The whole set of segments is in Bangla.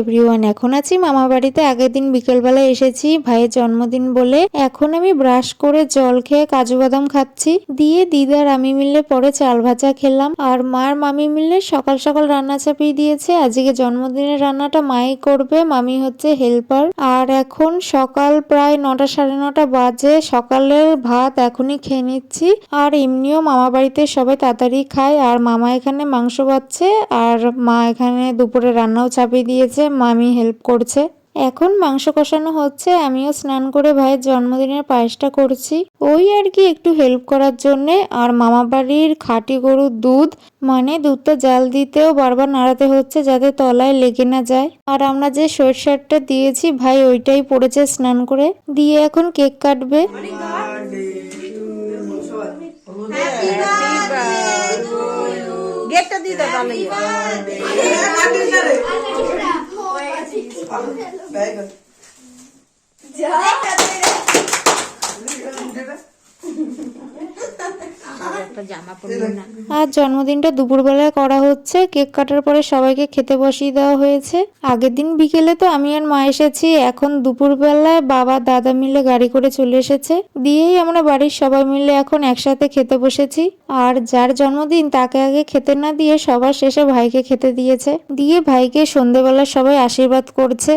এভরিওয়ান, এখন আছি মামা বাড়িতে। আগের দিন বিকেলবেলা এসেছি ভাইয়ের জন্মদিন বলে। এখন আমি ব্রাশ করে জল খেয়ে কাজু বাদাম খাচ্ছি। দিয়ে দিদার আমি মিলে পরে চাল ভাজা খেলাম। আর মার মামি মিলে সকাল সকাল রান্না চাপিয়ে দিয়েছে। আজকে জন্মদিনের রান্নাটা মাই করবে, মামি হচ্ছে হেল্পার। আর এখন সকাল প্রায় 9টা সাড়ে 9টা বাজে। সকালের ভাত এখনই খেয়ে নিচ্ছি। আর এমনিও মামা বাড়িতে সবাই তাড়াতাড়ি খায়। আর মামা এখানে মাংস বাচ্ছে আর মা এখানে দুপুরে রান্নাও চাপিয়ে দিয়েছে, মামি হেল্প করছে। এখন মাংস কষানো হচ্ছে, আমিও স্নান করে ভাইয়ের জন্মদিনের পায়েসটা করছি, ওই আর কি একটু হেল্প করার জন্যে। আর মামা বাড়ির খাঁটি গরুর দুধ, মানে দুধটা জাল দিতেও বারবার নাড়াতে হচ্ছে যাতে তলায় লেগে না যায়। আর আমরা যে সরষেটা দিয়েছি ভাই ওইটাই পড়েছে স্নান করে। দিয়ে এখন কেক কাটবে। গেটটা দিয়ে দাও তাহলে আর জন্মদিনটা দুপুরবেলায় করা হচ্ছে। কেক কাটার পরে সবাইকে খেতে বসিয়ে দেওয়া হয়েছে। আগের দিন বিকেলে তো আমি আর মা এসেছি, এখন দুপুরবেলায় বাবা দাদা মিলে গাড়ি করে চলে এসেছে। দিয়েই আমরা বাড়ির সবাই মিলে এখন একসাথে খেতে বসেছি। আর যার জন্মদিন তাকে আগে খেতে না দিয়ে সবার শেষে ভাইকে খেতে দিয়েছে। দিয়ে ভাইকে সন্ধেবেলা সবাই আশীর্বাদ করছে।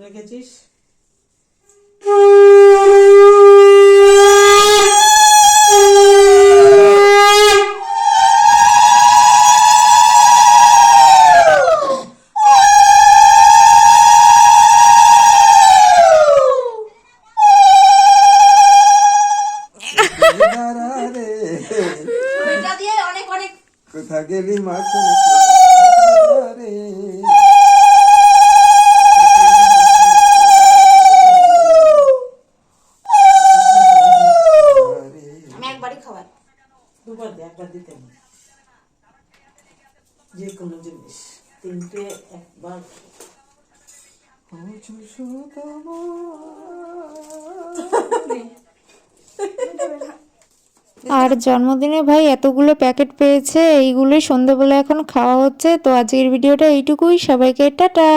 রেখেছিস কোথা গেলি মা একবার দিতে যে কোনো জিনিস তিনটে একবার। আর জন্মদিনে ভাই এতগুলো প্যাকেট পেয়েছে, এইগুলোই সন্ধ্যেবেলা এখন খাওয়া হচ্ছে। তো আজকের ভিডিওটা এইটুকুই, সবাইকে টাটা।